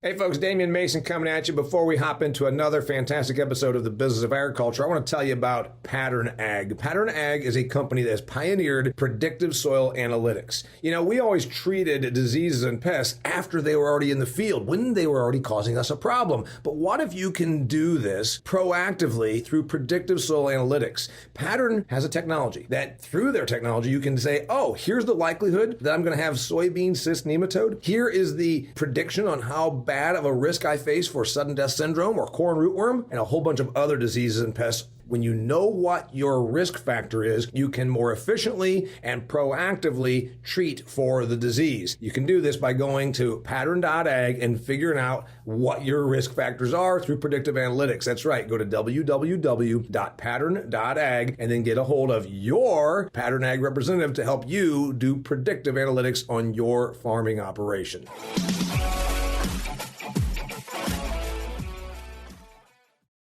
Hey folks, Damian Mason coming at you. Before we hop into another fantastic episode of the Business of Agriculture, I want to tell you about Pattern Ag. Pattern Ag is a company that has pioneered predictive soil analytics. You know, we always treated diseases and pests after they were already in the field, when they were already causing us a problem. But what if you can do this proactively through predictive soil analytics? Pattern has a technology that through their technology, you can say, oh, here's the likelihood that I'm going to have soybean cyst nematode. Here is the prediction on how bad of a risk I face for sudden death syndrome or corn rootworm and a whole bunch of other diseases and pests. When you know what your risk factor is, you can more efficiently and proactively treat for the disease. You can do this by going to pattern.ag and figuring out what your risk factors are through predictive analytics. That's right. Go to www.pattern.ag and then get a hold of your Pattern Ag representative to help you do predictive analytics on your farming operation.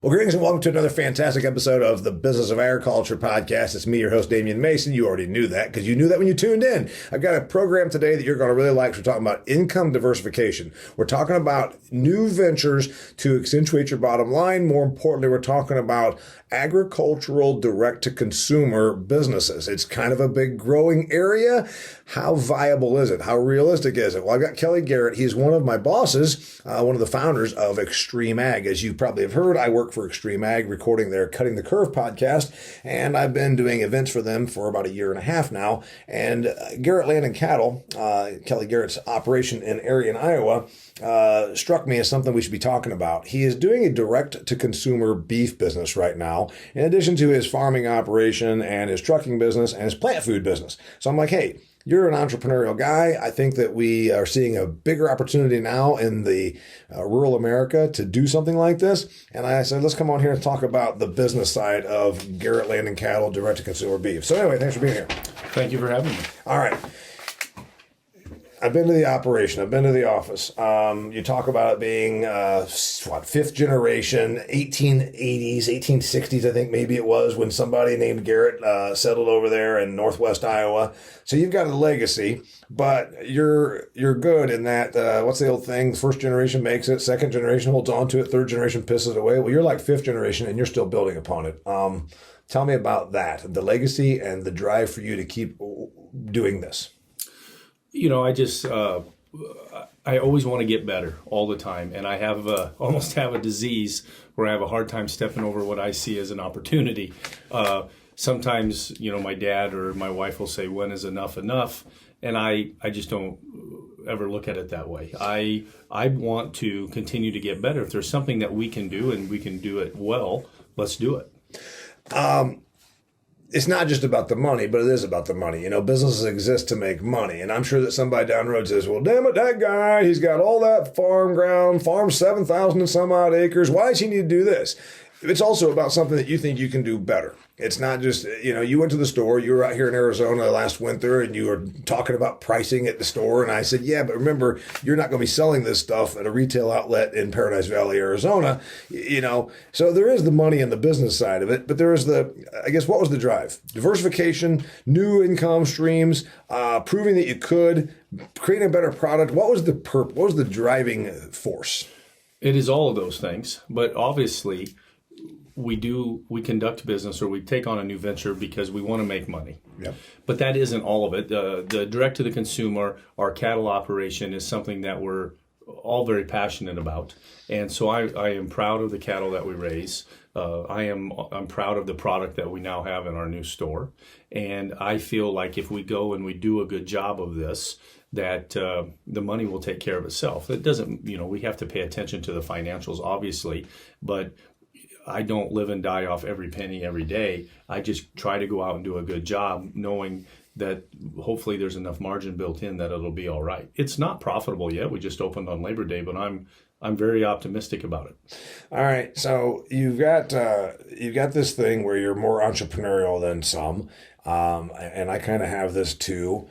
Well, greetings and welcome to another fantastic episode of the Business of Agriculture podcast. It's me, your host, Damian Mason. You already knew that because you knew that when you tuned in. I've got a program today that you're going to really like. We're talking about income diversification. We're talking about new ventures to accentuate your bottom line. More importantly, we're talking about agricultural direct-to-consumer businesses. It's kind of a big growing area. How viable is it? How realistic is it? Well, I've got Kelly Garrett. He's one of my bosses, one of the founders of Extreme Ag. As you probably have heard, I work for Extreme Ag, recording their Cutting the Curve podcast, and I've been doing events for them for about a year and a half now. And Garrett Land and Cattle, Kelly Garrett's operation in Arion, Iowa, struck me as something we should be talking about. He is doing a direct-to-consumer beef business right now, in addition to his farming operation and his trucking business and his plant food business. So I'm like, hey, you're an entrepreneurial guy. I think that we are seeing a bigger opportunity now in the rural America to do something like this. And I said, let's come on here and talk about the business side of Garrett Land and Cattle direct-to-consumer beef. So anyway, thanks for being here. Thank you for having me. All right. I've been to the operation. I've been to the office. You talk about it being, fifth generation, 1880s, 1860s, I think maybe it was, when somebody named Garrett settled over there in northwest Iowa. So you've got a legacy, but you're good in that, what's the old thing? First generation makes it, second generation holds on to it, third generation pisses it away. Well, you're like fifth generation and you're still building upon it. Tell me about that, the legacy and the drive for you to keep doing this. You know, I always want to get better all the time. And I have almost have a disease where I have a hard time stepping over what I see as an opportunity. Sometimes, you know, my dad or my wife will say, when is enough enough? And I just don't ever look at it that way. I want to continue to get better. If there's something that we can do and we can do it well, let's do it. It's not just about the money, but it is about the money. You know, businesses exist to make money. And I'm sure that somebody down the road says, well, damn it, that guy, he's got all that farm ground, farm 7,000 and some odd acres. Why does he need to do this? It's also about something that you think you can do better. It's not just, you know, you went to the store, you were out here in Arizona last winter and you were talking about pricing at the store. And I said, yeah, but remember, you're not going to be selling this stuff at a retail outlet in Paradise Valley, Arizona. You know, so there is the money and the business side of it, but there is I guess, what was the drive? Diversification, new income streams, proving that you could, creating a better product. What was the what was the driving force? It is all of those things, but obviously we conduct business or we take on a new venture because we want to make money. Yep. But that isn't all of it. The direct to the consumer, our cattle operation is something that we're all very passionate about. And so I am proud of the cattle that we raise. I'm proud of the product that we now have in our new store. And I feel like if we go and we do a good job of this, that the money will take care of itself. It doesn't, you know, we have to pay attention to the financials, obviously, but I don't live and die off every penny every day. I just try to go out and do a good job, knowing that hopefully there's enough margin built in that it'll be all right. It's not profitable yet. We just opened on Labor Day, but I'm very optimistic about it. All right. So you've got this thing where you're more entrepreneurial than some, and I kind of have this too.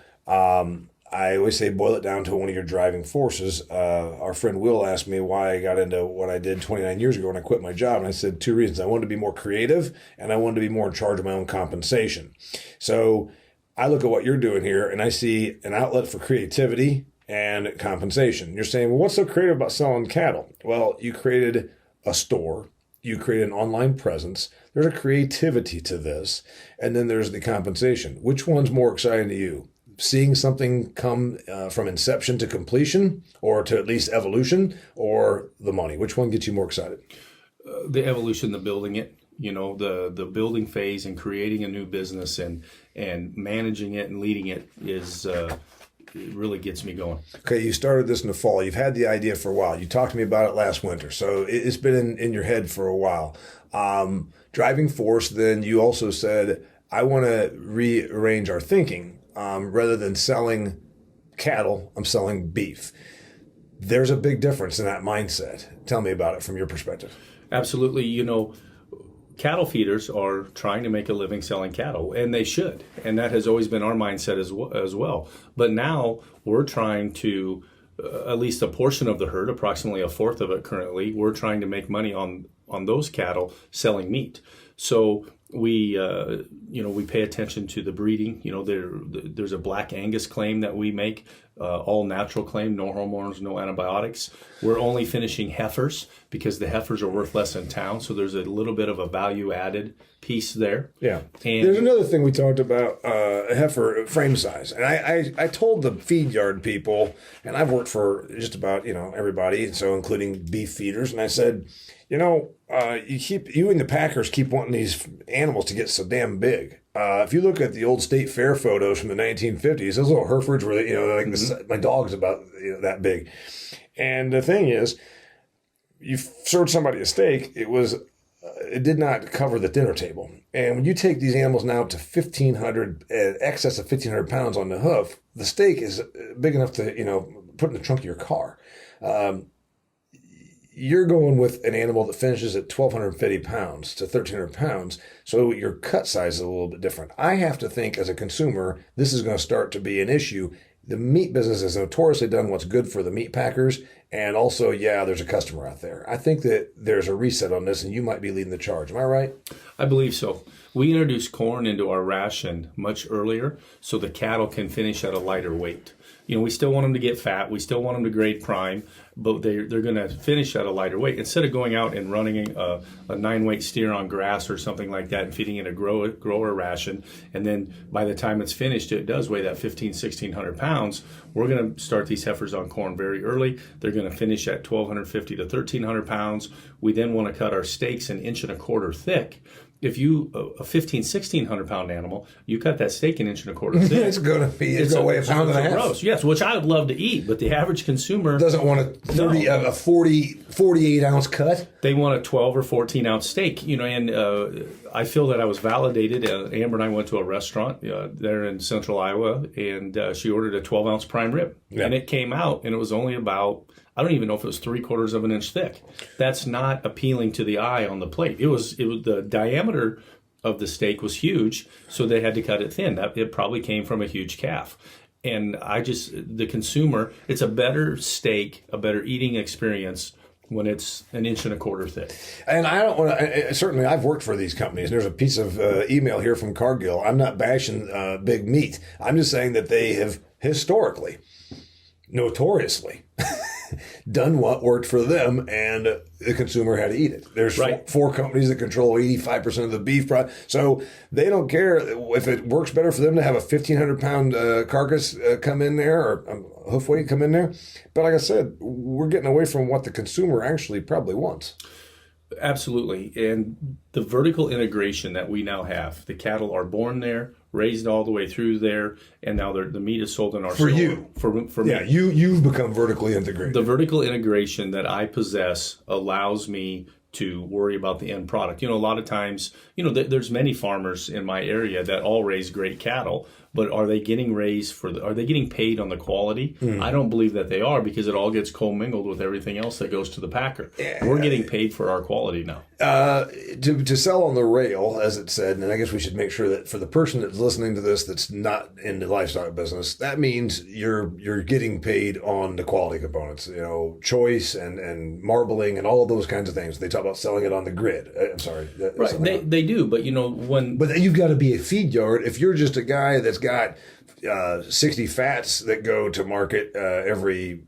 I always say boil it down to one of your driving forces. Our friend Will asked me why I got into what I did 29 years ago when I quit my job. And I said 2 reasons. I wanted to be more creative and I wanted to be more in charge of my own compensation. So I look at what you're doing here and I see an outlet for creativity and compensation. You're saying, well, what's so creative about selling cattle? Well, you created a store. You create an online presence. There's a creativity to this. And then there's the compensation. Which one's more exciting to you? Seeing something come from inception to completion, or to at least evolution, or the money? Which one gets you more excited? The evolution, the building it. The building phase and creating a new business and managing it and leading it is it really gets me going. Okay, you started this in the fall. You've had the idea for a while. You talked to me about it last winter, so it's been in your head for a while. Driving force, then you also said, I want to rearrange our thinking. Rather than selling cattle, I'm selling beef. There's a big difference in that mindset. Tell me about it from your perspective. Absolutely. Cattle feeders are trying to make a living selling cattle, and they should. And that has always been our mindset as well. But now we're trying to, at least a portion of the herd, approximately a fourth of it currently, we're trying to make money on those cattle selling meat. So we pay attention to the breeding. There's a Black Angus claim that we make, all natural claim, no hormones, no antibiotics. We're only finishing heifers because the heifers are worth less in town. So there's a little bit of a value added piece there. Yeah. And there's another thing we talked about, heifer frame size. And I told the feed yard people, and I've worked for just about, everybody, so including beef feeders. And I said, you and the packers keep wanting these animals to get so damn big. If you look at the old state fair photos from the 1950s, those little Herefords were, my dog's about that big. And the thing is, you served somebody a steak, it did not cover the dinner table. And when you take these animals now to 1,500, excess of 1,500 pounds on the hoof, the steak is big enough to, put in the trunk of your car. You're going with an animal that finishes at 1,250 pounds to 1,300 pounds, so your cut size is a little bit different. I have to think as a consumer, this is going to start to be an issue. The meat business has notoriously done what's good for the meat packers, and also, there's a customer out there. I think that there's a reset on this, and you might be leading the charge. Am I right? I believe so. We introduced corn into our ration much earlier so the cattle can finish at a lighter weight. We still want them to get fat. We still want them to grade prime, but they're going to finish at a lighter weight. Instead of going out and running a 9-weight steer on grass or something like that and feeding it a grower ration, and then by the time it's finished, it does weigh that 1,600 pounds, we're going to start these heifers on corn very early. They're going to finish at 1,250 to 1,300 pounds. We then want to cut our steaks 1.25 inches thick. If you, a 1,600 pound animal, you cut that steak 1.25 inches thick. It's going to weigh a pound and a half. Gross. Yes, which I would love to eat, but the average consumer doesn't want a 48 ounce cut. They want a 12 or 14 ounce steak, and I feel that I was validated. Amber and I went to a restaurant there in central Iowa, and she ordered a 12 ounce prime rib, and it came out, and it was only about, I don't even know if it was 3/4 of an inch thick. That's not appealing to the eye on the plate. It was the diameter of the steak was huge, so they had to cut it thin. It probably came from a huge calf. And the consumer, it's a better steak, a better eating experience when it's 1.25 inches thick. And I don't want to, certainly I've worked for these companies. There's a piece of email here from Cargill. I'm not bashing big meat. I'm just saying that they have historically, notoriously, done what worked for them, and the consumer had to eat it. There's four companies that control 85% of the beef product, so they don't care if it works better for them to have a 1,500 pound carcass come in there, or hoof weight come in there. But like I said, we're getting away from what the consumer actually probably wants. Absolutely. And the vertical integration that we now have, the cattle are born there, raised all the way through there, and now the meat is sold in our store. For you. For me. You've become vertically integrated. The vertical integration that I possess allows me to worry about the end product. A lot of times, there's many farmers in my area that all raise great cattle, but are they getting are they getting paid on the quality? I don't believe that they are, because it all gets commingled with everything else that goes to the packer. We're getting paid for our quality now. To sell on the rail, as it said, and I guess we should make sure that for the person that's listening to this that's not in the livestock business, that means you're getting paid on the quality components, choice and marbling and all of those kinds of things. They talk about selling it on the grid. I'm sorry. Right, they do, but But you've got to be a feed yard. If you're just a guy that's got 60 fats that go to market every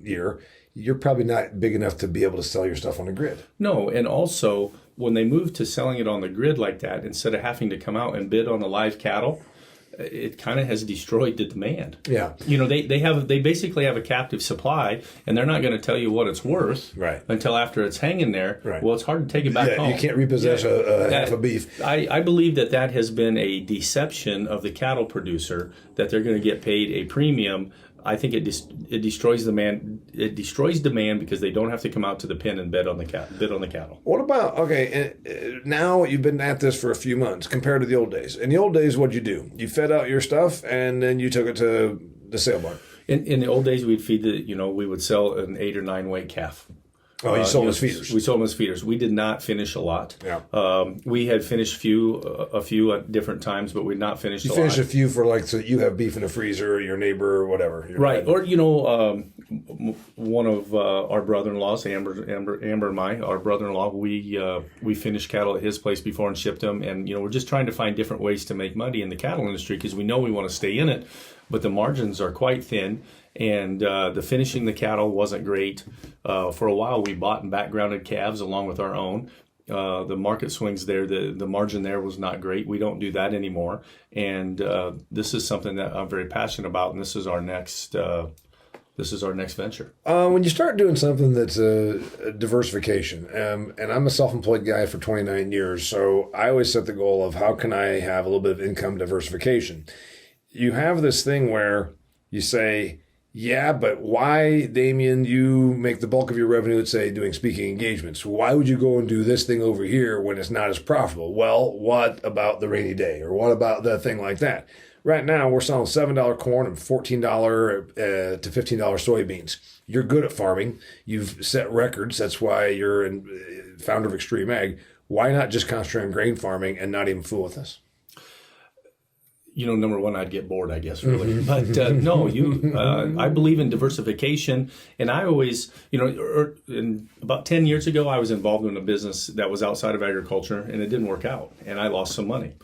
year, you're probably not big enough to be able to sell your stuff on the grid. No, and also when they move to selling it on the grid like that, instead of having to come out and bid on the live cattle, it kind of has destroyed the demand. Yeah. They basically have a captive supply, and they're not going to tell you what it's worth until after it's hanging there. Right. Well, it's hard to take it back home. You can't repossess half a beef. I believe that has been a deception of the cattle producer, that they're going to get paid a premium. I think it destroys demand. It destroys demand because they don't have to come out to the pen and bid on the cattle. What about now you've been at this for a few months compared to the old days? In the old days, what'd you do? You fed out your stuff and then you took it to the sale barn. In the old days, we'd feed we would sell an 8 or 9 weight calf. Oh, you sold them as feeders. We sold them as feeders. We did not finish a lot. Yeah. We had finished a few at different times, but we'd not finished a lot. You finished a few for so you have beef in the freezer, your neighbor, or whatever. Right. Or, one of our brother-in-laws, Amber and our brother-in-law, we finished cattle at his place before and shipped them. And, we're just trying to find different ways to make money in the cattle industry because we know we want to stay in it, but the margins are quite thin. And the finishing the cattle wasn't great. For a while, we bought and backgrounded calves along with our own. The market swings there, the margin there was not great. We don't do that anymore. And this is something that I'm very passionate about, and this is our next venture. When you start doing something that's a diversification, and I'm a self-employed guy for 29 years, so I always set the goal of how can I have a little bit of income diversification. You have this thing where you say, yeah, but why, Damian, you make the bulk of your revenue, let's say, doing speaking engagements. Why would you go and do this thing over here when it's not as profitable? Well, what about the rainy day? Or what about the thing like that? Right now, we're selling $7 corn and $14 to $15 soybeans. You're good at farming. You've set records. That's why you're founder of Extreme Ag. Why not just concentrate on grain farming and not even fool with us? Number one, I'd get bored, I guess, really. But no, I believe in diversification. And I always, about 10 years ago, I was involved in a business that was outside of agriculture, and it didn't work out, and I lost some money.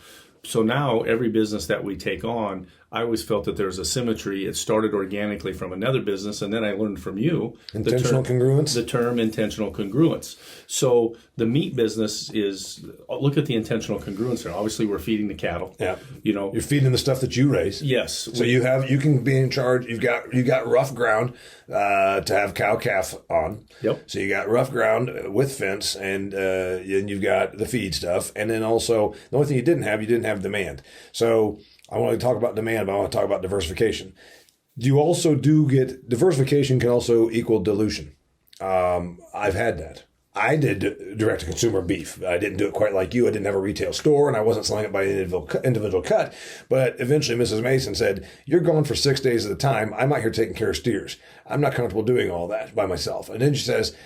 So now every business that we take on, I always felt that there's a symmetry. It started organically from another business, and then I learned from you intentional congruence. The term intentional congruence. So the meat business is, look at the intentional congruence there. Obviously, we're feeding the cattle. Yeah. You're feeding the stuff that you raise. Yes. So you can be in charge. You got rough ground to have cow calf on. Yep. So you got rough ground with fence, and you've got the feed stuff, and then also the only thing you didn't have demand. So I want to talk about demand, but I want to talk about diversification. You also get diversification can also equal dilution. I've had that. I did direct-to-consumer beef. I didn't do it quite like you. I didn't have a retail store, and I wasn't selling it by individual cut. But eventually, Mrs. Mason said, "You're gone for 6 days at a time. I'm out here taking care of steers. I'm not comfortable doing all that by myself." And then she says,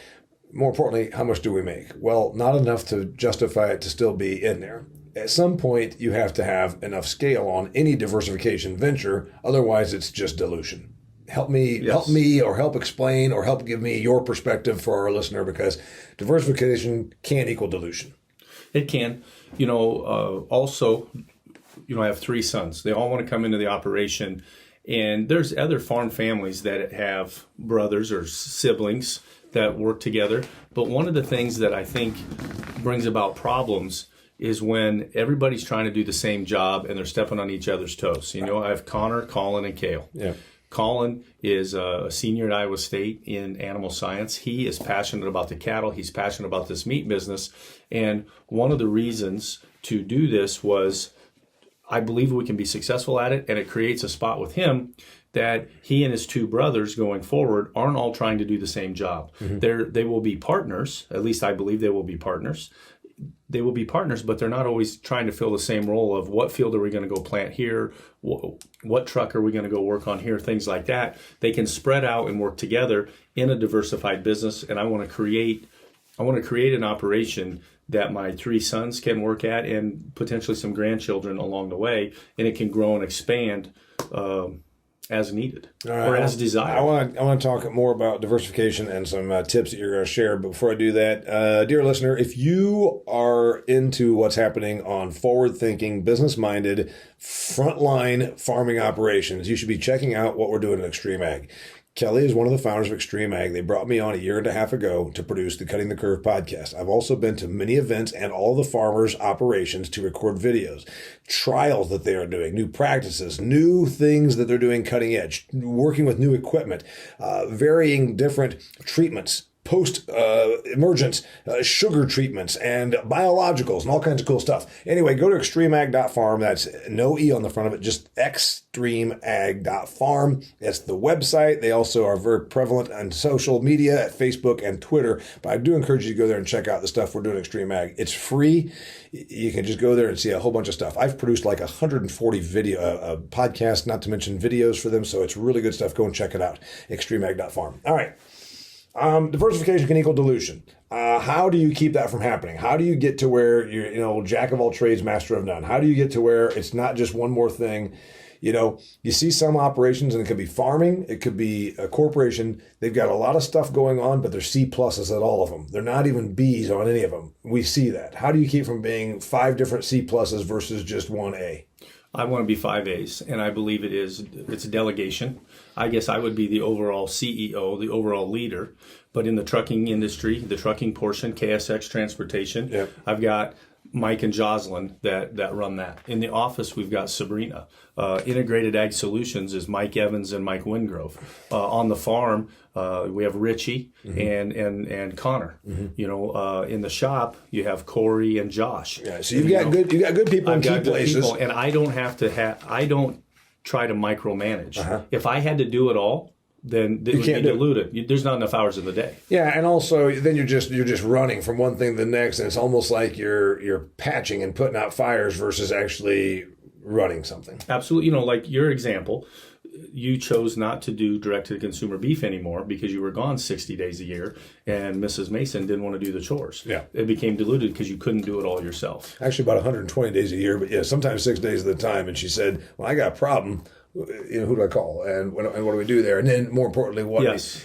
more importantly, how much do we make? Well, not enough to justify it to still be in there. At some point, you have to have enough scale on any diversification venture. Otherwise, it's just dilution. Help me, or help explain, or help give me your perspective for our listener, because diversification can equal dilution. It can. Also, I have 3 sons. They all want to come into the operation. And there's other farm families that have brothers or siblings that work together. But one of the things that I think brings about problems is when everybody's trying to do the same job and they're stepping on each other's toes. I have Connor, Colin, and Cale. Yeah. Colin is a senior at Iowa State in animal science. He is passionate about the cattle. He's passionate about this meat business. And one of the reasons to do this was I believe we can be successful at it, and it creates a spot with him that he and his 2 brothers going forward aren't all trying to do the same job. Mm-hmm. They will be partners. At least I believe they will be partners. They will be partners, but they're not always trying to fill the same role of what field are we going to go plant here, what truck are we going to go work on here, things like that. They can spread out and work together in a diversified business, and I want to create I want to create an operation that my 3 sons can work at and potentially some grandchildren along the way, and it can grow and expand as needed or as desired. I want to talk more about diversification and some tips that you're going to share. But before I do that, dear listener, if you are into what's happening on forward-thinking, business-minded, frontline farming operations, you should be checking out what we're doing at Extreme Ag. Kelly is one of the founders of Extreme Ag. They brought me on a year and a half ago to produce the Cutting the Curve podcast. I've also been to many events and all the farmers' operations to record videos, trials that they are doing, new practices, new things that they're doing cutting edge, working with new equipment, varying different treatments, post-emergence, sugar treatments, and biologicals, and all kinds of cool stuff. Anyway, go to extremeag.farm. That's no E on the front of it, just extremeag.farm. That's the website. They also are very prevalent on social media at Facebook and Twitter. But I do encourage you to go there and check out the stuff we're doing at Extreme Ag. It's free. You can just go there and see a whole bunch of stuff. I've produced like 140 video podcasts, not to mention videos for them. So it's really good stuff. Go and check it out. extremeag.farm. All right. Diversification can equal dilution. How do you keep that from happening? How do you get to where you're, jack of all trades, master of none? How do you get to where it's not just one more thing? You see some operations, and it could be farming, it could be a corporation. They've got a lot of stuff going on, but they're C pluses at all of them. They're not even Bs on any of them. We see that. How do you keep from being 5 different C pluses versus just 1 A? I want to be 5 A's, and I believe it's a delegation. I guess I would be the overall CEO, the overall leader. But in the trucking industry, the trucking portion, KSX Transportation, yep. I've got Mike and Jocelyn that run that. In the office, we've got Sabrina. Integrated Ag Solutions is Mike Evans and Mike Wingrove. On the farm, we have Richie mm-hmm. and Connor. Mm-hmm. In the shop, you have Corey and Josh. Yeah, so you've got good people in key places. People, and I don't have to I don't try to micromanage. Uh-huh. If I had to do it all, then it would be diluted. There's not enough hours in the day. Yeah, and also then you're just running from one thing to the next, and it's almost like you're patching and putting out fires versus actually running something. Absolutely. Like your example, you chose not to do direct-to-consumer beef anymore because you were gone 60 days a year, and Mrs. Mason didn't want to do the chores. Yeah. It became diluted because you couldn't do it all yourself. Actually, about 120 days a year, but yeah, sometimes 6 days at a time. And she said, well, I got a problem. Who do I call? And what do we do there? And then more importantly,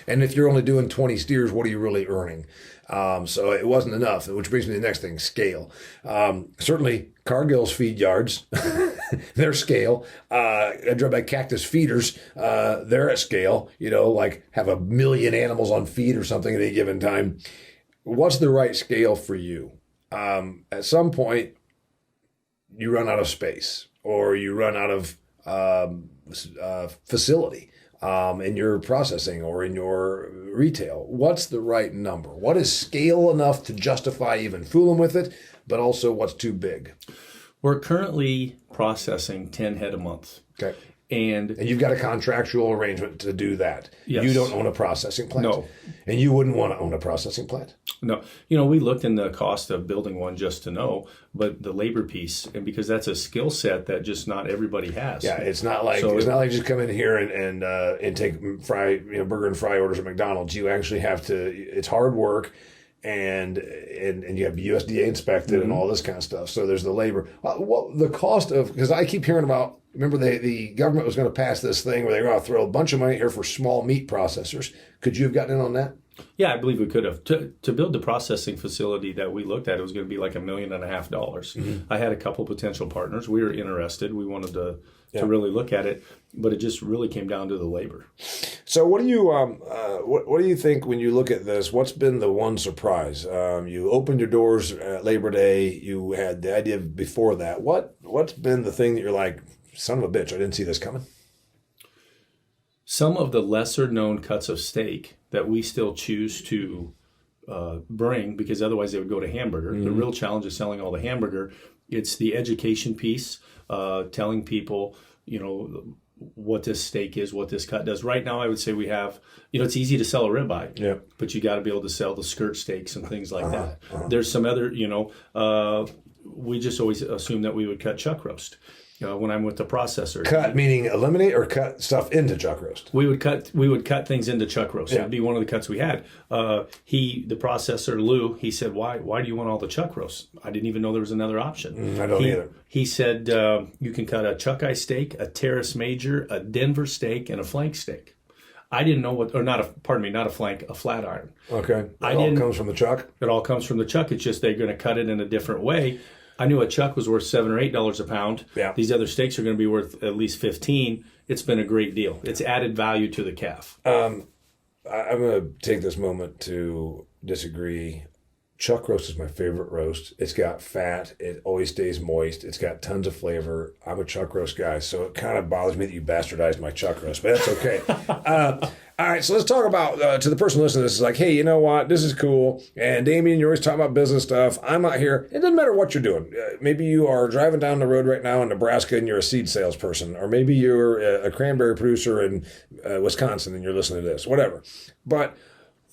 and if you're only doing 20 steers, what are you really earning? So it wasn't enough, which brings me to the next thing, scale. Certainly Cargill's feed yards, their scale. I drove by Cactus Feeders, they're at scale, like have 1 million animals on feed or something at any given time. What's the right scale for you? At some point, you run out of space or you run out of facility in your processing or in your retail. What's the right number? What is scale enough to justify even fooling with it, but also what's too big? We're currently processing 10 head a month. Okay. And you've got a contractual arrangement to do that. Yes. You don't own a processing plant. No. And you wouldn't want to own a processing plant. No. We looked in the cost of building one just to know, but the labor piece, and because that's a skill set that just not everybody has. Yeah, it's not like just come in here and take burger and fry orders at McDonald's. You actually have to. It's hard work. And you have USDA inspected mm-hmm. and all this kind of stuff. So there's the labor. The cost of, because I keep hearing about, remember the government was going to pass this thing where they were going to throw a bunch of money here for small meat processors. Could you have gotten in on that? Yeah, I believe we could have. To build the processing facility that we looked at, it was going to be like $1.5 million. Mm-hmm. I had a couple potential partners. We were interested. We wanted to really look at it, but it just really came down to the labor. So what do you what do you think when you look at this? What's been the one surprise? You opened your doors at Labor Day. You had the idea before that. What's been the thing that you're like, son of a bitch, I didn't see this coming? Some of the lesser known cuts of steak that we still choose to bring, because otherwise they would go to hamburger. Mm-hmm. The real challenge is selling all the hamburger. It's the education piece, telling people, what this steak is, what this cut does. Right now, I would say we have, it's easy to sell a ribeye, but you got to be able to sell the skirt steaks and things like that. There's some other, we just always assumed that we would cut chuck roast. when I'm with the processor. Cut meaning eliminate or cut stuff into chuck roast? We would cut things into chuck roast. Yeah. It'd be one of the cuts we had. The processor, Lou, he said, why do you want all the chuck roast? I didn't even know there was another option. I don't either. He said, you can cut a chuck eye steak, a terrace major, a Denver steak, and a flank steak. I didn't know not a flank, a flat iron. Okay. It all comes from the chuck? It all comes from the chuck. It's just they're going to cut it in a different way. I knew a chuck was worth $7 or $8 a pound. Yeah. These other steaks are going to be worth at least $15. It's been a great deal. It's added value to the calf. I'm going to take this moment to disagree. Chuck roast is my favorite roast. It's got fat. It always stays moist. It's got tons of flavor. I'm a chuck roast guy, so it kind of bothers me that you bastardized my chuck roast, but that's okay. All right, so let's talk about, to the person listening to this, is like, hey, you know what? This is cool. And Damian, you're always talking about business stuff. I'm out here. It doesn't matter what you're doing. Maybe you are driving down the road right now in Nebraska and you're a seed salesperson, or maybe you're a cranberry producer in Wisconsin and you're listening to this, whatever. But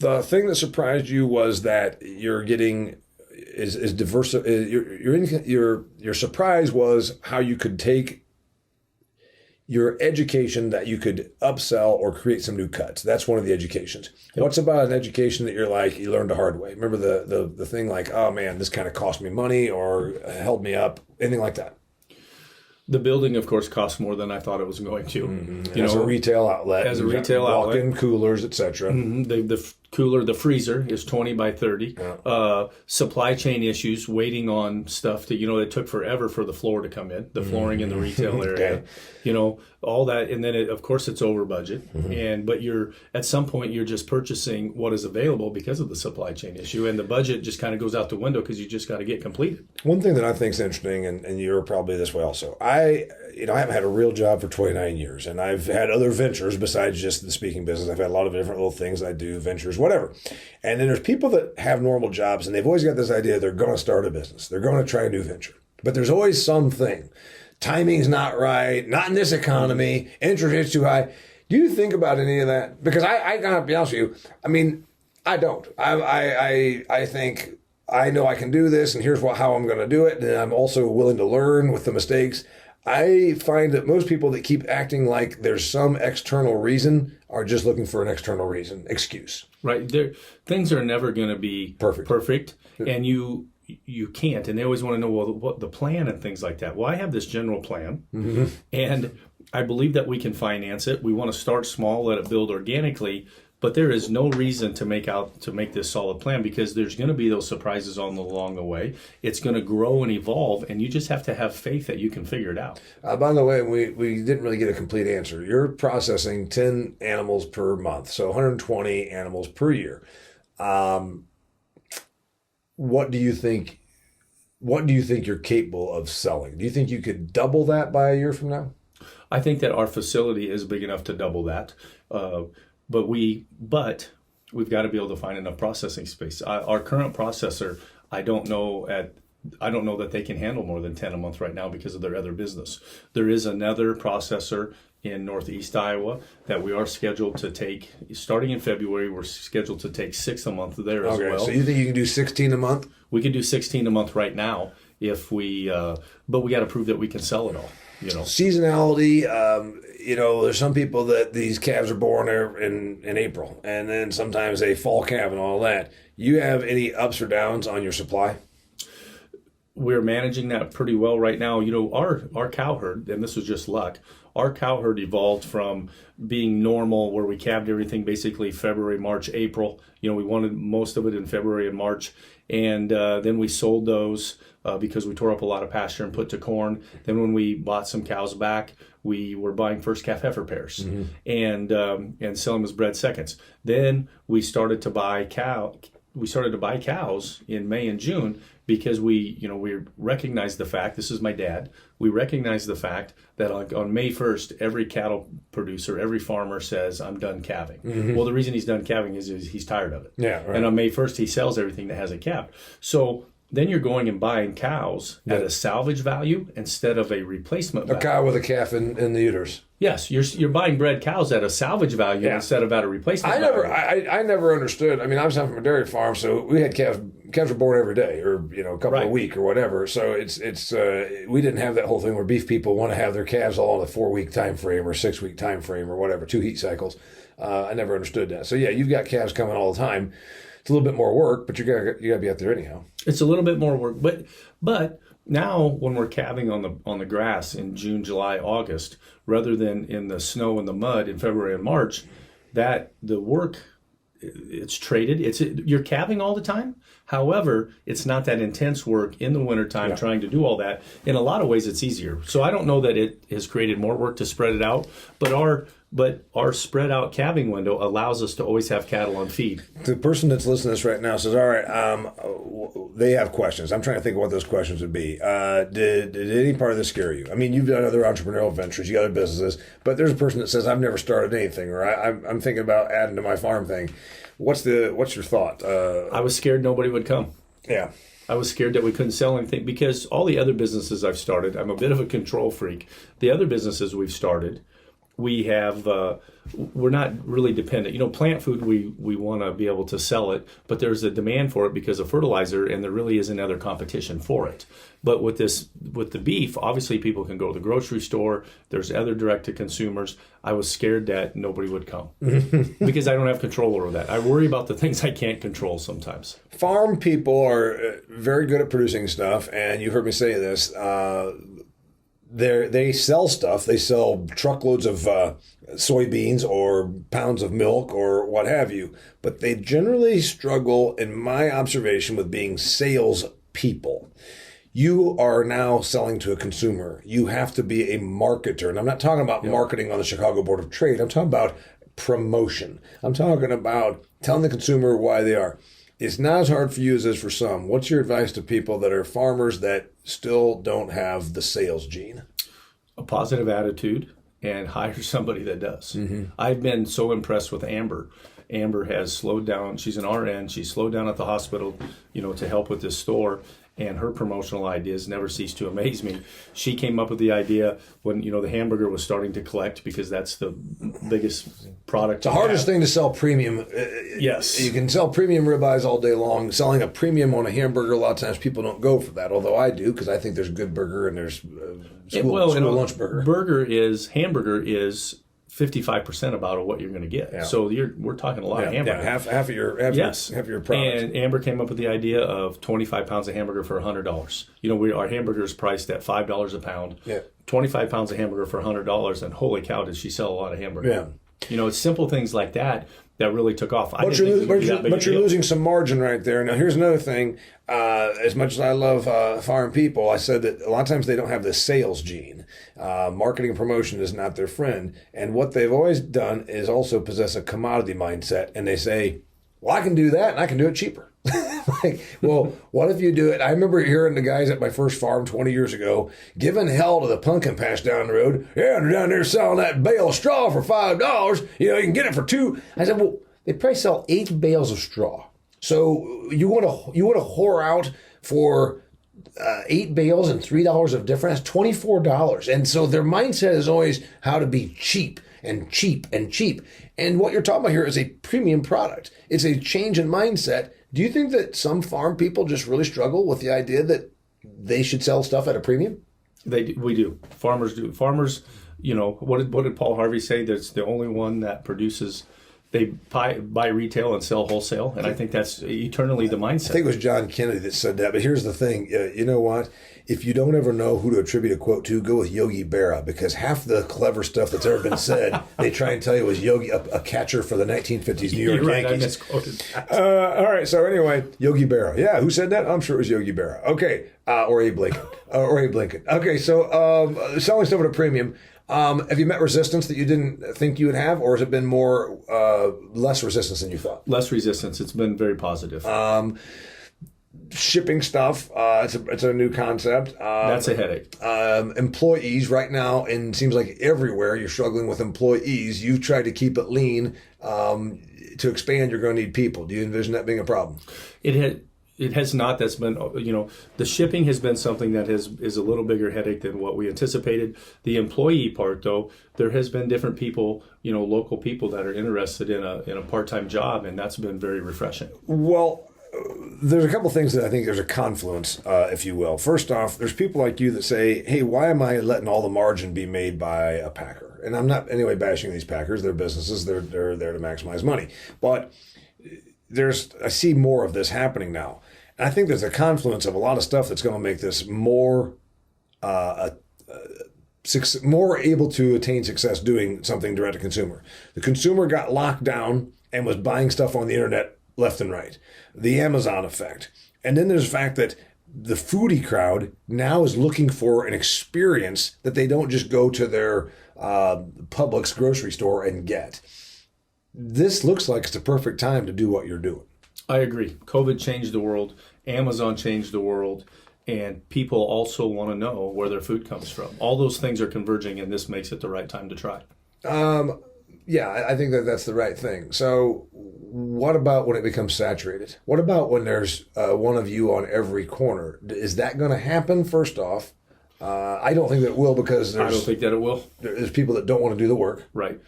the thing that surprised you was that you're getting is diverse. Your surprise was how you could take your education that you could upsell or create some new cuts. That's one of the educations. Yep. What's about an education that you're like, you learned the hard way? Remember the thing like, oh man, this kind of cost me money or held me up, anything like that? The building, of course, costs more than I thought it was going to. Mm-hmm. As a retail outlet. As a retail outlet. Walk-in coolers, etc. Mm-hmm. The cooler, the freezer is 20 by 30. Yeah. Supply chain issues, waiting on stuff that, it took forever for the floor to come in, the flooring in the retail area. Okay. All that. And then, of course, it's over budget. Mm-hmm. But at some point, you're just purchasing what is available because of the supply chain issue. And the budget just kind of goes out the window because you just got to get completed. One thing that I think is interesting, and you're probably this way also, I haven't had a real job for 29 years, and I've had other ventures besides just the speaking business. I've had a lot of different little things I do, ventures, whatever. And then there's people that have normal jobs, and they've always got this idea they're going to start a business. They're going to try a new venture. But there's always something. Timing's not right, not in this economy, interest rate's too high. Do you think about any of that? Because I gotta be honest with you, I don't. I think I know I can do this, and here's how I'm going to do it, and I'm also willing to learn with the mistakes. I find that most people that keep acting like there's some external reason are just looking for an external reason, excuse. Right. Things are never going to be perfect, and you can't. And they always want to know, well, what the plan and things like that. Well, I have this general plan, and I believe that we can finance it. We want to start small, let it build organically. But there is no reason to make this solid plan because there's going to be those surprises along the way. It's going to grow and evolve, and you just have to have faith that you can figure it out. By the way, we didn't really get a complete answer. You're processing 10 animals per month, so 120 animals per year. What do you think you're capable of selling? Do you think you could double that by a year from now? I think that our facility is big enough to double that. But we've got to be able to find enough processing space. Our current processor, I don't know that they can handle more than 10 a month right now because of their other business. There is another processor in Northeast Iowa that we are scheduled to take, starting in February, we're scheduled to take 6 a month there as well. So you think you can do 16 a month? We can do 16 a month right now but we got to prove that we can sell it all. Seasonality, there's some people that these calves are born in April, and then sometimes a fall calf and all that. You have any ups or downs on your supply? We're managing that pretty well right now. Our cow herd, and this was just luck, our cow herd evolved from being normal where we calved everything basically February, March, April. We wanted most of it in February and March. And then we sold those because we tore up a lot of pasture and put to corn. Then when we bought some cows back, we were buying first calf heifer pairs and selling them as bred seconds. Then we started to buy cows in May and June because we recognized the fact, this is my dad, we recognized the fact that on May 1st, every cattle producer, every farmer says, I'm done calving. Well, the reason he's done calving is he's tired of it. Yeah, right. And on May 1st, he sells everything that has a calf. So then you're going and buying cows at a salvage value instead of a replacement value. A cow with a calf in the uterus. Yes, you're buying bred cows at a salvage value instead of at a replacement value. I never understood. I mean, I was from a dairy farm, so we had calves. Calves were born every day, or a couple a week, or whatever. So it's we didn't have that whole thing where beef people want to have their calves all in a 4-week time frame or 6-week time frame or whatever, 2 heat cycles. I never understood that. So yeah, you've got calves coming all the time. It's a little bit more work, but you gotta be out there anyhow. It's a little bit more work, but now when we're calving on the grass in June, July, August, rather than in the snow and the mud in February and March, that the work, it's traded. You're calving all the time. However, it's not that intense work in the wintertime trying to do all that. In a lot of ways, it's easier. So I don't know that it has created more work to spread it out, but our spread out calving window allows us to always have cattle on feed. The person that's listening to this right now says, all right, they have questions. I'm trying to think of what those questions would be. Did any part of this scare you? I mean, you've done other entrepreneurial ventures, you got other businesses, but there's a person that says, I've never started anything, or I'm thinking about adding to my farm thing. What's your thought? I was scared nobody would come. Yeah. I was scared that we couldn't sell anything because all the other businesses I've started, I'm a bit of a control freak. The other businesses we've started, we're not really dependent. Plant food, we want to be able to sell it, but there's a demand for it because of fertilizer, and there really isn't other competition for it. But with the beef, obviously people can go to the grocery store. There's other direct to consumers. I was scared that nobody would come because I don't have control over that. I worry about the things I can't control sometimes. Farm people are very good at producing stuff, and you've heard me say this. They sell stuff. They sell truckloads of soybeans or pounds of milk or what have you. But they generally struggle, in my observation, with being sales people. You are now selling to a consumer. You have to be a marketer. And I'm not talking about marketing on the Chicago Board of Trade. I'm talking about promotion. I'm talking about telling the consumer why they are. It's not as hard for you as it is for some. What's your advice to people that are farmers that still don't have the sales gene? A positive attitude and hire somebody that does. Mm-hmm. I've been so impressed with Amber. Amber has slowed down. She's an RN. She's slowed down at the hospital, to help with this store. And her promotional ideas never cease to amaze me. She came up with the idea when, the hamburger was starting to collect because that's the biggest product. It's the hardest thing to sell premium. Yes. You can sell premium ribeyes all day long. Selling a premium on a hamburger, a lot of times people don't go for that, although I do because I think there's good burger and there's school lunch burger. Hamburger is 55% about what you're going to get. Yeah. So we're talking a lot of hamburger. Yeah, half of your product. And Amber came up with the idea of 25 pounds of hamburger for $100. Our hamburger is priced at $5 a pound. Yeah. 25 pounds of hamburger for $100, and holy cow, did she sell a lot of hamburger. Yeah. It's simple things like that really took off. But you're losing some margin right there. Now, here's another thing. As much as I love farm people, I said that a lot of times they don't have the sales gene. Marketing and promotion is not their friend. And what they've always done is also possess a commodity mindset. And they say, well, I can do that and I can do it cheaper. Well, what if you do it? I remember hearing the guys at my first farm 20 years ago giving hell to the pumpkin patch down the road. Yeah, they're down there selling that bale of straw for $5. You can get it for $2. I said, well, they probably sell 8 bales of straw. So you want to whore out for 8 bales and $3 of difference? $24. And so their mindset is always how to be cheap and cheap and cheap. And what you're talking about here is a premium product. It's a change in mindset. Do you think that some farm people just really struggle with the idea that they should sell stuff at a premium? We do. Farmers do. Farmers, what did Paul Harvey say? That's the only one that produces. They buy retail and sell wholesale, and I think that's eternally the mindset. I think it was John Kennedy that said that, but here's the thing. You know what? If you don't ever know who to attribute a quote to, go with Yogi Berra, because half the clever stuff that's ever been said, they try and tell you was Yogi, a catcher for the 1950s New York Yankees. I misquoted that. All right, so anyway, Yogi Berra. Yeah, who said that? I'm sure it was Yogi Berra. Okay, or Abe Lincoln. Okay, so selling stuff at a premium. Have you met resistance that you didn't think you would have, or has it been more less resistance than you thought? Less resistance. It's been very positive. Shipping stuff, it's a new concept. That's a headache. Employees right now, and it seems like everywhere you're struggling with employees. You've tried to keep it lean. To expand, you're going to need people. Do you envision that being a problem? It has not. That's been, the shipping has been something that is a little bigger headache than what we anticipated. The employee part, though, there has been different people, local people that are interested in a part-time job, and that's been very refreshing. Well, there's a couple things that I think there's a confluence, if you will. First off, there's people like you that say, hey, why am I letting all the margin be made by a packer? And I'm not anyway bashing these packers. They're businesses. They're there to maximize money. But I see more of this happening now. And I think there's a confluence of a lot of stuff that's going to make this more able to attain success doing something direct to consumer. The consumer got locked down and was buying stuff on the internet left and right. The Amazon effect. And then there's the fact that the foodie crowd now is looking for an experience that they don't just go to their Publix grocery store and get. This looks like it's a perfect time to do what you're doing. I agree. COVID changed the world. Amazon changed the world. And people also want to know where their food comes from. All those things are converging, and this makes it the right time to try. Yeah, I think that's the right thing. So what about when it becomes saturated? What about when there's one of you on every corner? Is that going to happen, first off? I don't think that it will, because I don't think that it will. There's people that don't want to do the work. Right.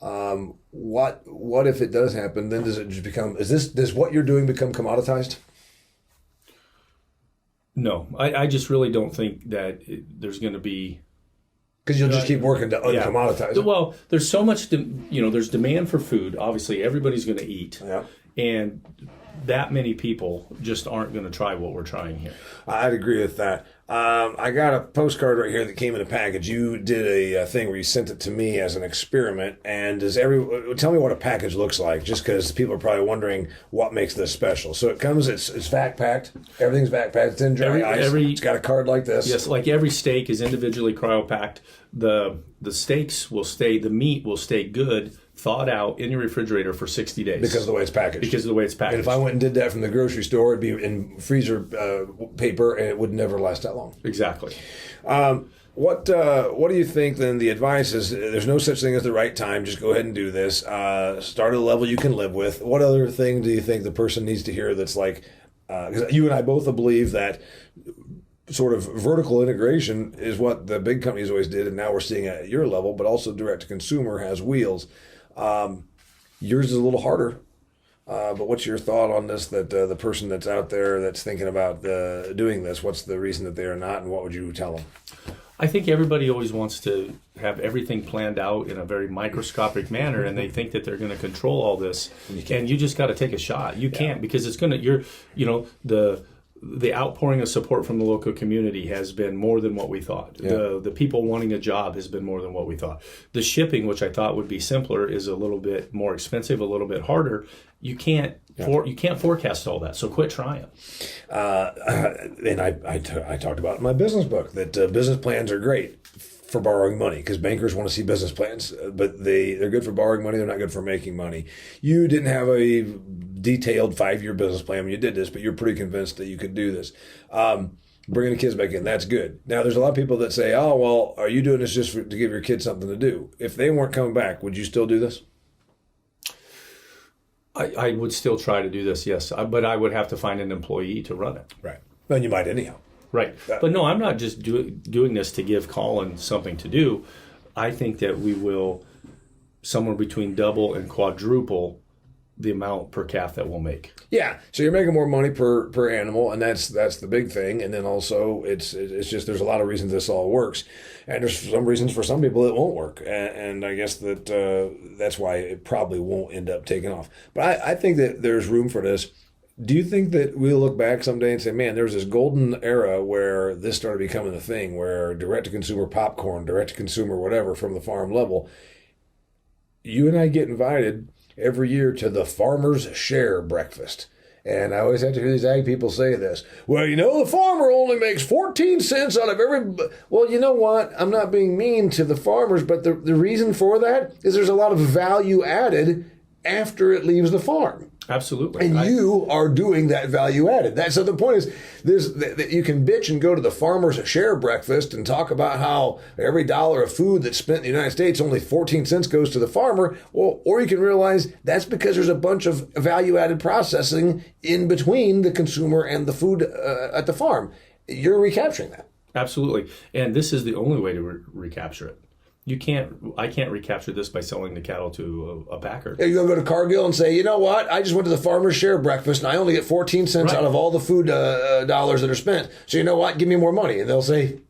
What if it does happen? Then does it just become, does what you're doing become commoditized? No, I just really don't think that there's going to be. Because you'll just keep working to uncommoditize it. Well, there's so much, there's demand for food. Obviously, everybody's going to eat. Yeah. And that many people just aren't going to try what we're trying here. I'd agree with that. I got a postcard right here that came in a package. You did a thing where you sent it to me as an experiment. And tell me what a package looks like, just because people are probably wondering what makes this special. So it comes, it's vac packed. Everything's vac packed. It's in dry ice. It's got a card like this. Yes, like every steak is individually cryopacked. The steaks will stay, the meat will stay good, thawed out in your refrigerator for 60 days. Because of the way it's packaged. Because of the way it's packaged. And if I went and did that from the grocery store, it'd be in freezer paper, and it would never last that long. Exactly. What do you think then the advice is? There's no such thing as the right time. Just go ahead and do this. Start at a level you can live with. What other thing do you think the person needs to hear that's like, because you and I both believe that sort of vertical integration is what the big companies always did, and now we're seeing it at your level, but also direct to consumer has wheels. Yours is a little harder, but what's your thought on this, that the person that's out there that's thinking about doing this, what's the reason that they are not, and what would you tell them? I think everybody always wants to have everything planned out in a very microscopic manner, and they think that they're going to control all this, and you just got to take a shot. You can't, because it's going to, the outpouring of support from the local community has been more than what we thought. Yeah. The people wanting a job has been more than what we thought. The shipping, which I thought would be simpler, is a little bit more expensive, a little bit harder. You can't forecast all that, so quit trying. And I talked about in my business book that business plans are great for borrowing money, because bankers want to see business plans, but they're good for borrowing money. They're not good for making money. You didn't have a detailed 5-year business plan when you did this, but you're pretty convinced that you could do this. Bringing the kids back in, that's good. Now, there's a lot of people that say, oh, well, are you doing this just to give your kids something to do? If they weren't coming back, would you still do this? I would still try to do this, yes, but I would have to find an employee to run it. Right. Then you might anyhow. Right. But no, I'm not just doing this to give Colin something to do. I think that we will somewhere between double and quadruple the amount per calf that we'll make. Yeah. So you're making more money per animal, and that's the big thing. And then also it's just there's a lot of reasons this all works. And there's some reasons for some people it won't work. And I guess that's why it probably won't end up taking off. But I think that there's room for this. Do you think that we'll look back someday and say, man, there was this golden era where this started becoming a thing, where direct-to-consumer popcorn, direct-to-consumer whatever from the farm level, you and I get invited every year to the Farmer's Share breakfast. And I always have to hear these ag people say this. Well, the farmer only makes 14 cents out of every... Well, you know what? I'm not being mean to the farmers, but the reason for that is there's a lot of value added after it leaves the farm. Absolutely. And you are doing that value added. So the point is, that you can bitch and go to the farmer's share breakfast and talk about how every dollar of food that's spent in the United States, only 14 cents goes to the farmer. Well, or you can realize that's because there's a bunch of value added processing in between the consumer and the food at the farm. You're recapturing that. Absolutely. And this is the only way to recapture it. I can't recapture this by selling the cattle to a packer. You're going to go to Cargill and say, you know what? I just went to the farmer's share breakfast and I only get 14 cents out of all the food dollars that are spent. So you know what? Give me more money. And they'll say,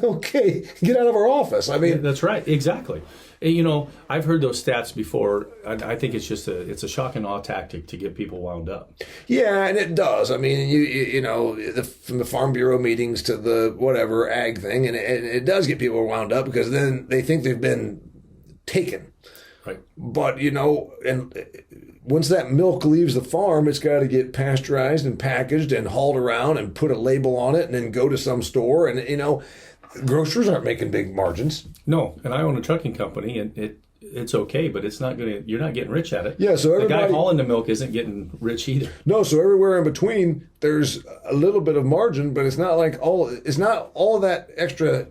okay, get out of our office. I mean, yeah, that's right. Exactly. I've heard those stats before. I think it's just it's a shock and awe tactic to get people wound up. Yeah, and it does. I mean, from the Farm Bureau meetings to the whatever ag thing, and it does get people wound up because then they think they've been taken. Right. But, and once that milk leaves the farm, it's got to get pasteurized and packaged and hauled around and put a label on it and then go to some store. And, grocers aren't making big margins. No, and I own a trucking company, and it's okay, but it's not you're not getting rich at it. Yeah, so the guy hauling the milk isn't getting rich either. No, so everywhere in between, there's a little bit of margin, but it's not all of that extra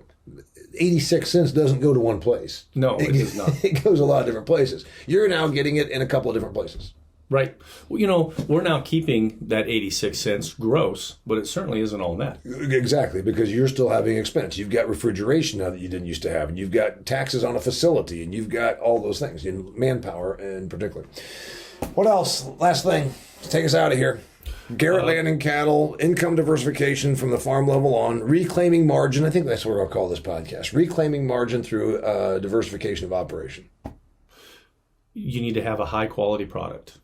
86 cents doesn't go to one place. No, it does not. It goes a lot of different places. You're now getting it in a couple of different places. Right. Well, we're now keeping that 86 cents gross, but it certainly isn't all net. Exactly, because you're still having expense. You've got refrigeration now that you didn't used to have, and you've got taxes on a facility, and you've got all those things, manpower in particular. What else? Last thing. Take us out of here. Garrett Land and Cattle, income diversification from the farm level on, reclaiming margin. I think that's what I'll call this podcast. Reclaiming margin through diversification of You need to have a high quality product.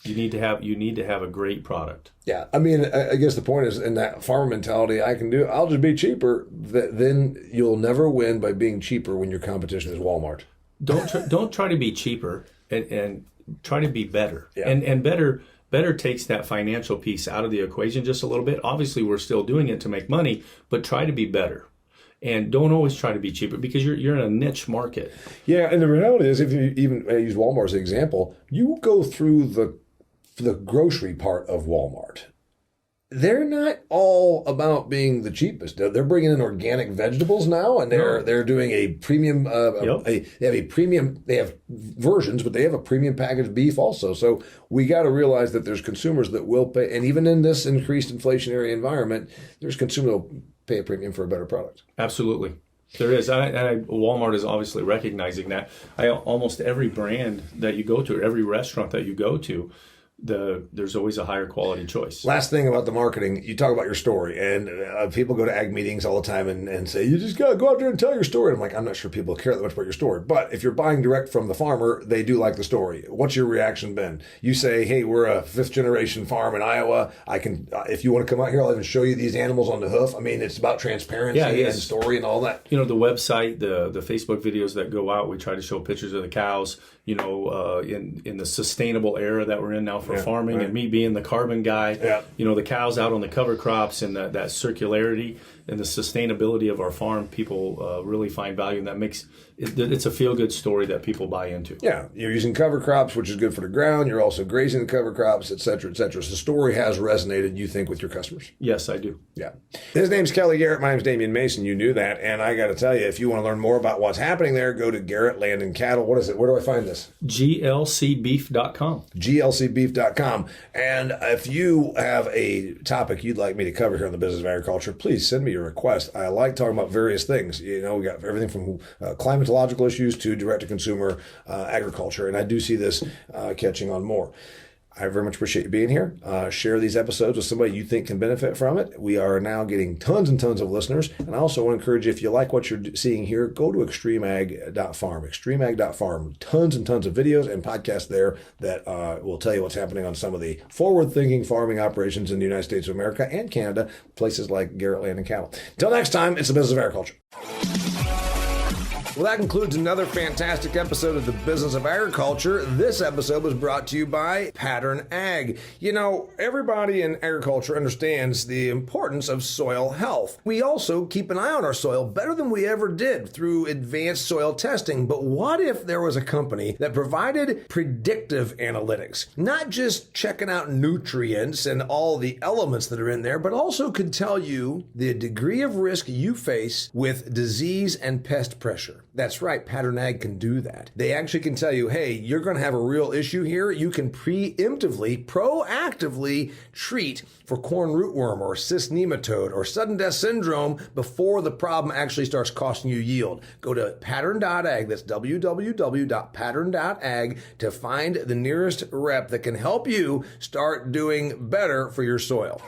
You need to have a great product. Yeah, I mean, I guess the point is in that farmer mentality, I'll just be cheaper. Then you'll never win by being cheaper when your competition is Walmart. Don't try to be cheaper and try to be better. Yeah. And better takes that financial piece out of the equation just a little bit. Obviously, we're still doing it to make money, but try to be better. And don't always try to be cheaper because you're in a niche market. Yeah, and the reality is, if you even use Walmart as an example, you go through the grocery part of Walmart. They're not all about being the cheapest. They're bringing in organic vegetables now, and they're doing a premium. They have versions, but they have a premium packaged beef also. So we got to realize that there's consumers that will pay, and even in this increased inflationary environment, there's consumers that will pay a premium for a better product. Absolutely. There is. Walmart is obviously recognizing that. Almost every brand that you go to, every restaurant that you go to, there's always a higher quality choice. Last thing about the marketing, you talk about your story, and people go to ag meetings all the time and say, you just got to go out there and tell your story. And I'm like, I'm not sure people care that much about your story. But if you're buying direct from the farmer, they do like the story. What's your reaction been? You say, hey, we're a 5th generation farm in Iowa. If you want to come out here, I'll even show you these animals on the hoof. I mean, it's about transparency and story and all that. The website, the Facebook videos that go out, we try to show pictures of the cows, in the sustainable era that we're in now for farming, right. And me being the carbon guy, the cows out on the cover crops and that circularity and the sustainability of our farm, people really find value, and that makes it's a feel-good story that people buy into. Yeah, you're using cover crops, which is good for the ground. You're also grazing the cover crops, et cetera, et cetera. So the story has resonated, you think, with your customers? Yes, I do. Yeah. His name's Kelly Garrett. My name's Damian Mason. You knew that. And I got to tell you, if you want to learn more about what's happening there, go to Garrett Land and Cattle. What is it? Where do I find this? GLCbeef.com. GLCbeef.com. And if you have a topic you'd like me to cover here on the Business of Agriculture, please send me your request. I like talking about various things. We got everything from climatological issues to direct-to-consumer agriculture, and I do see this catching on more. I very much appreciate you being here. Share these episodes with somebody you think can benefit from it. We are now getting tons and tons of listeners, and I also want to encourage you, if you like what you're seeing here, go to extremeag.farm. Extremeag.farm. Tons and tons of videos and podcasts there that will tell you what's happening on some of the forward-thinking farming operations in the United States of America and Canada, places like Garrett Land and Cattle. Until next time, it's the Business of Agriculture. Well, that concludes another fantastic episode of The Business of Agriculture. This episode was brought to you by Pattern Ag. You know, everybody in agriculture understands the importance of soil health. We also keep an eye on our soil better than we ever did through advanced soil testing. But what if there was a company that provided predictive analytics, not just checking out nutrients and all the elements that are in there, but also could tell you the degree of risk you face with disease and pest pressure? That's right, Pattern Ag can do that. They actually can tell you, hey, you're going to have a real issue here. You can preemptively, proactively treat for corn rootworm or cyst nematode or sudden death syndrome before the problem actually starts costing you yield. Go to pattern.ag, that's www.pattern.ag, to find the nearest rep that can help you start doing better for your soil.